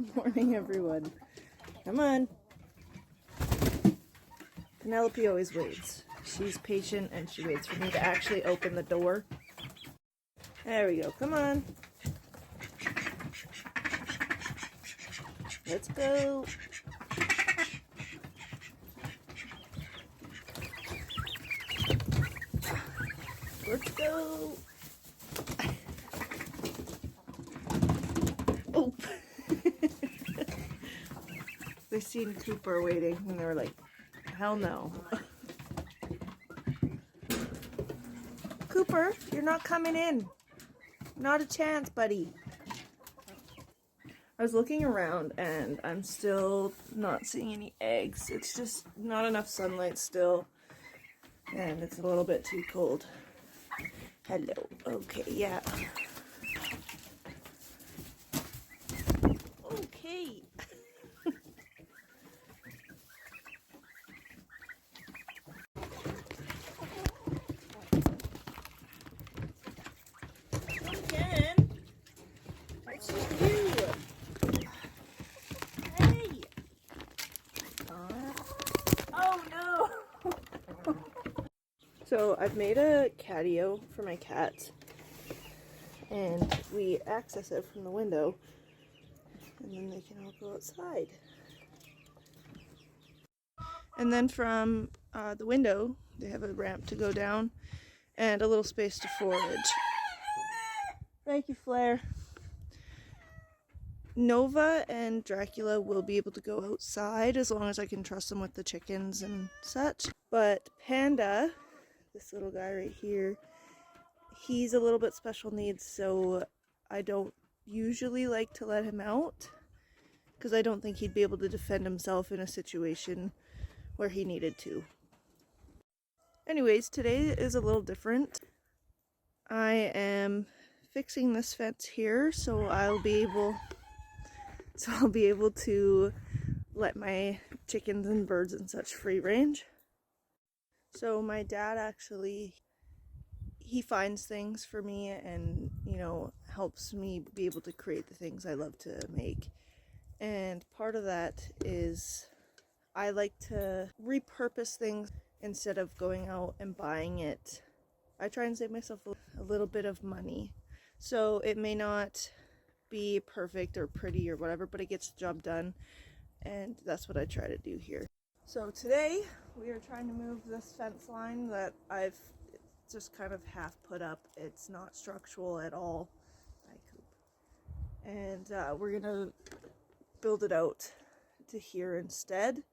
Good morning, everyone. Come on. Penelope always waits. She's patient and she waits for me to actually open the door. There we go. Come on. Let's go. Let's go. Oh. They seen Cooper waiting and they were like, hell no. Cooper, you're not coming in. Not a chance, buddy. I was looking around and I'm still not seeing any eggs. It's just not enough sunlight still. And it's a little bit too cold. Hello. Okay, yeah. Okay. Again. What's with you? Hey. Oh no. So I've made a catio for my cats, and we access it from the window, and then they can all go outside. And then from the window, they have a ramp to go down, and a little space to forage. Thank you, Flair. Nova and Dracula will be able to go outside as long as I can trust them with the chickens and such. But Panda, this little guy right here, he's a little bit special needs, so I don't usually like to let him out because I don't think he'd be able to defend himself in a situation where he needed to. Anyways, today is a little different. I am fixing this fence here so I'll be able to let my chickens and birds and such free range. So my dad actually, he finds things for me and, you know, helps me be able to create the things I love to make. And part of that is I like to repurpose things instead of going out and buying it. I try and save myself a little bit of money. So it may not be perfect or pretty or whatever, but it gets the job done. And that's what I try to do here. So today we are trying to move this fence line that I've just kind of half put up. It's not structural at all. Hi, Coop. And we're gonna build it out to here instead.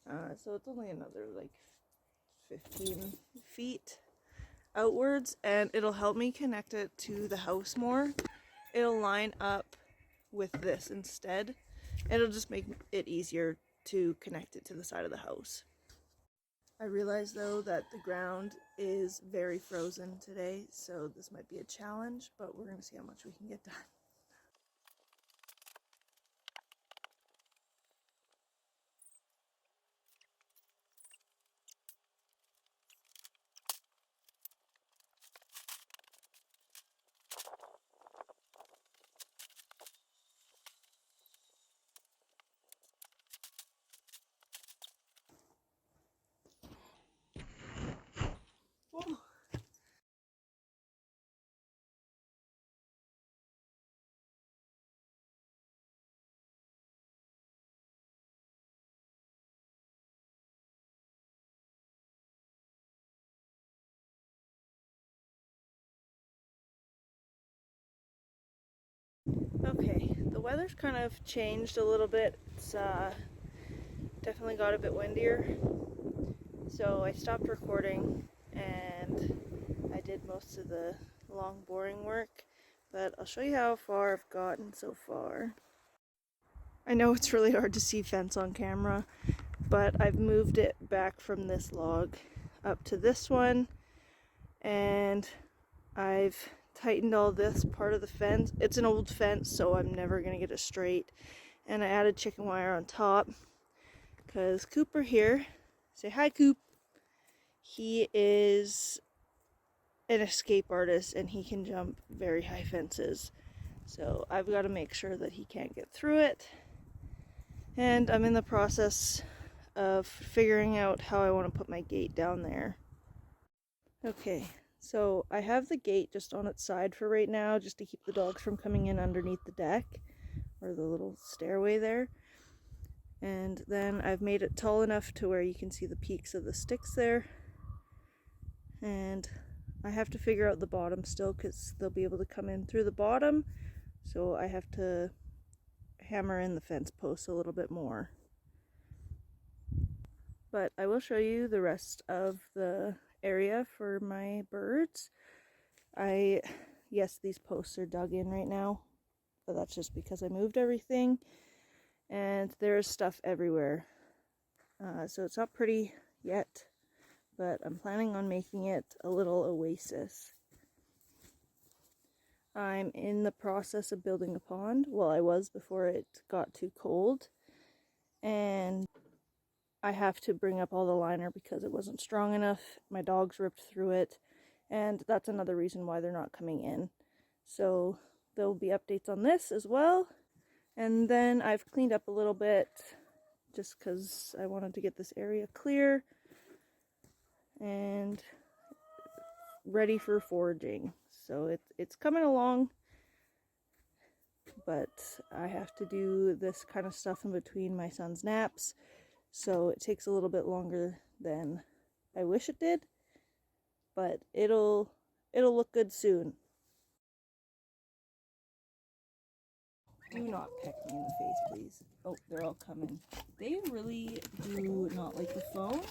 So it's only another like 15 feet outwards, and it'll help me connect it to the house more. It'll line up with this instead. It'll just make it easier to connect it to the side of the house. I realize though that the ground is very frozen today, so this might be a challenge, but we're gonna see how much we can get done. Whoa. Okay, the weather's kind of changed a little bit. It's definitely got a bit windier. So I stopped recording and I did most of the long boring work, but I'll show you how far I've gotten so far. I know it's really hard to see fence on camera, but I've moved it back from this log up to this one, and I've tightened all this part of the fence. It's an old fence, so I'm never gonna get it straight. And I added chicken wire on top because Cooper here, say hi Coop, he is an escape artist and he can jump very high fences. So I've got to make sure that he can't get through it. And I'm in the process of figuring out how I want to put my gate down there. Okay, so I have the gate just on its side for right now, just to keep the dogs from coming in underneath the deck, or the little stairway there. And then I've made it tall enough to where you can see the peaks of the sticks there. And I have to figure out the bottom still, because they'll be able to come in through the bottom. So I have to hammer in the fence posts a little bit more. But I will show you the rest of the area for my birds. Yes, these posts are dug in right now, but that's just because I moved everything, and there's stuff everywhere. So it's not pretty yet, but I'm planning on making it a little oasis. I'm in the process of building a pond. Well, I was before it got too cold, and I have to bring up all the liner because it wasn't strong enough. My dogs ripped through it, and that's another reason why they're not coming in. So there will be updates on this as well. And then I've cleaned up a little bit just because I wanted to get this area clear and ready for foraging. So it's coming along, but I have to do this kind of stuff in between my son's naps, so it takes a little bit longer than I wish it did, but it'll look good soon. Do not peck me in the face, please. Oh, they're all coming. They really do not like the phone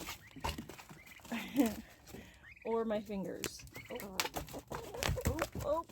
or my fingers. Oh, oh, oh.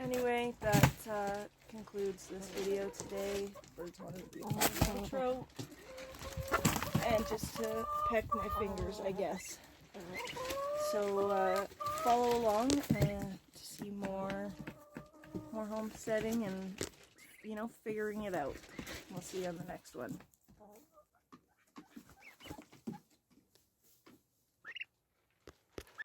Anyway, that concludes this video today. Birds wanted to be a part of the intro. And just to peck my fingers, I guess. So follow along to see more homesteading and, figuring it out. We'll see you on the next one.